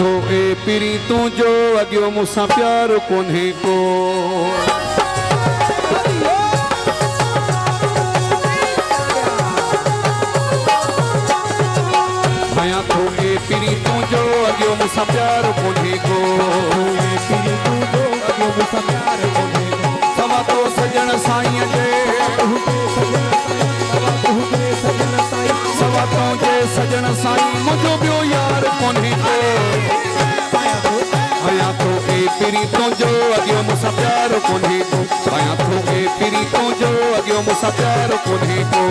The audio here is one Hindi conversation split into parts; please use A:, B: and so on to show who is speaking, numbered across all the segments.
A: थो ए पिरी तुंहिंजो अॻियो मूंसां प्यार कोन्हे को भया थो ए पिरी तुंहिंजो अॻियो मूंसां प्यार कोन्हे को सवा तो सजण साईं जे सवा तुंहिंजे सजण साईं मुंहिंजो ॿियो यार कोन्हे को भया थो ए पिरी तुंहिंजो अॻियो मूंसां प्यार कोन्हे को भया थो ए पिरी तुंहिंजो अॻियो मूंसां प्यार कोन्हे को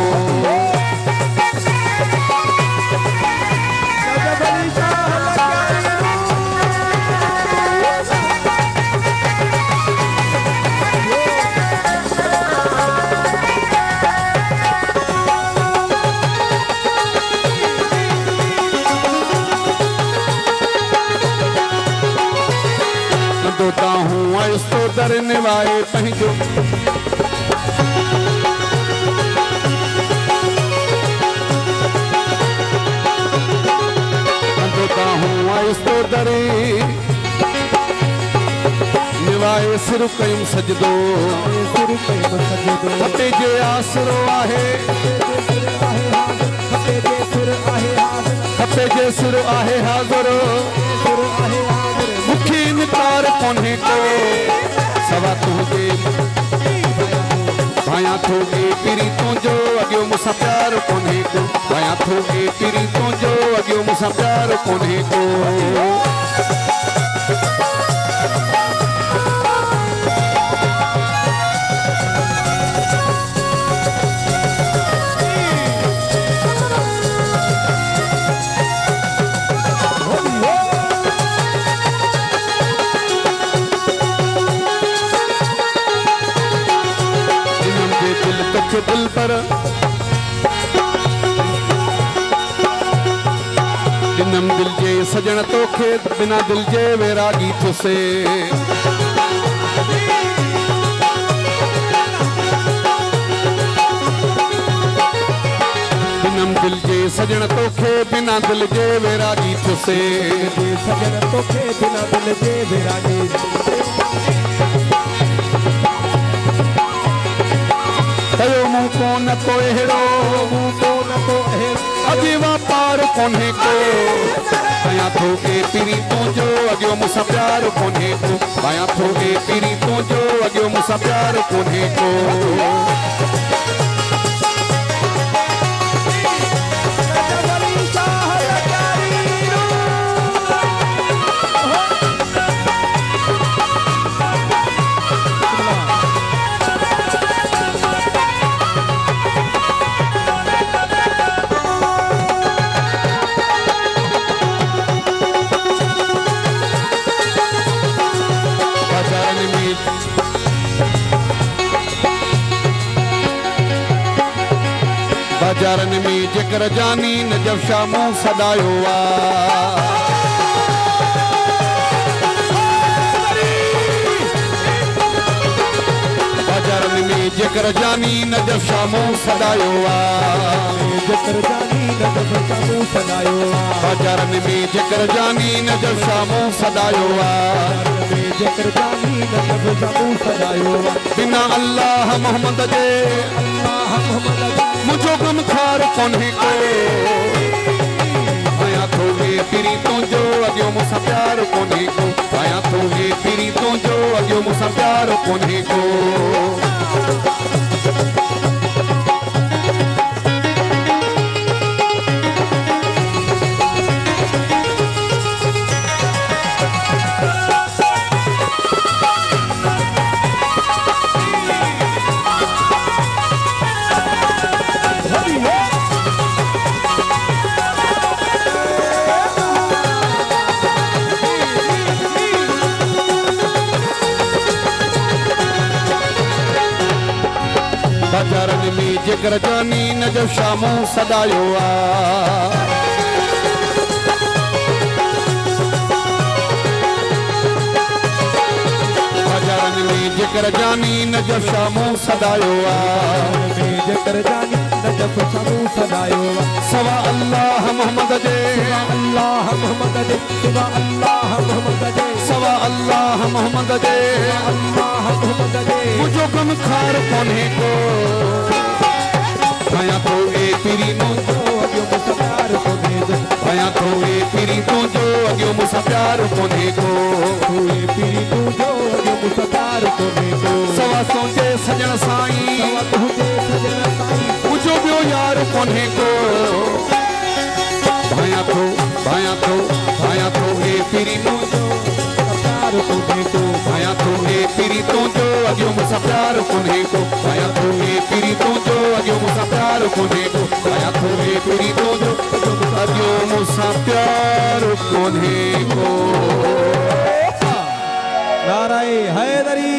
A: दोता हूँ आयुस्तो दर निवाए पंहिंजो दोता हूँ आयुस्तो दर निवाए सिर कयुम सजदो खपे जे आसरो आहे खपे जे सिर आहे हाज़ुर मुखी निकार कोन्हे को सवा तुंहिंजे भया थो ए पिरी तुंहिंजो अॻियो मूंसां प्यार कोन्हे को भया थो ए पिरी तुंहिंजो अॻियो मूंसां प्यार कोन्हे को दिल पर दिनम दिल जे सजण तोखे बिना दिल जे वैरागी थुसे दिनम दिल जे सजण तोखे बिना दिल जे वैरागी थुसे
B: सजण तोखे बिना दिल जे वैरागी
A: कयो मूं कोन को अहिड़ो अॼु वापार कोन्हे को भया थो ए पिरी तुंहिंजो अॻियो मूंसां प्यार कोन्हे को भया थो ए पिरी तुंहिंजो अॻियो मूंसां प्यार कोन्हे को बाजारन में जेकर जानी नजब शाह मुंह सदायो बाजारन में जेकर जानी नजब शाह मुंह सदायो
B: जेकर जानी नजब शाह मुंह सदायो
A: बाजारन में जेकर जानी नजब शाह मुंह सदायो
B: जेकर जानी नजब शाह मुंह सदायो
A: बिना अल्लाह मोहम्मद जे मुझो गम खार कोन्हे को भया थो ए पिरी तुंहिंजो अॻियो मूंसां प्यार कोन्हे को भया थो ए पिरी तुंहिंजो अॻियो मूंसां प्यार कोन्हे को बाजारन में जेकर जानी नजब शाह मुंह सदायो बाजारन में जेकर जानी नजब शाह मुंह सदायो
B: जेकर जानी नजब शाह मुंह सदायो
A: सवा अल्लाह मोहम्मद जे
B: अल्लाह मोहम्मद दे सिवा अल्लाह मोहम्मद दे
A: सवा अल्लाह मोहम्मद दे
B: अल्लाह मोहम्मद दे
A: मुझो गम खार कोने को आया तो ए पीरी नो
B: जो अगियो मुसा प्यार कोने को
A: आया तो ए पीरी तो जो अगियो मुसा प्यार कोने को
B: तू ए पीरी तू जो अगियो मुसा प्यार कोने को
A: सवा सोचे सजन साईं
B: सवा तुझे सजन साईं
A: मुझो बियो यार कोने को भाया तो ए पीरी नो जो
B: प्यार कोने को
A: भाया तो ए पीरी तो जो अगियो मुसा प्यार कोने को भाया तो ए पीरी तो जो अगियो मुसा प्यार कोने को भाया तो ए पीरी तो जो अगियो मुसा प्यार कोने को
B: नाराए हैदरी।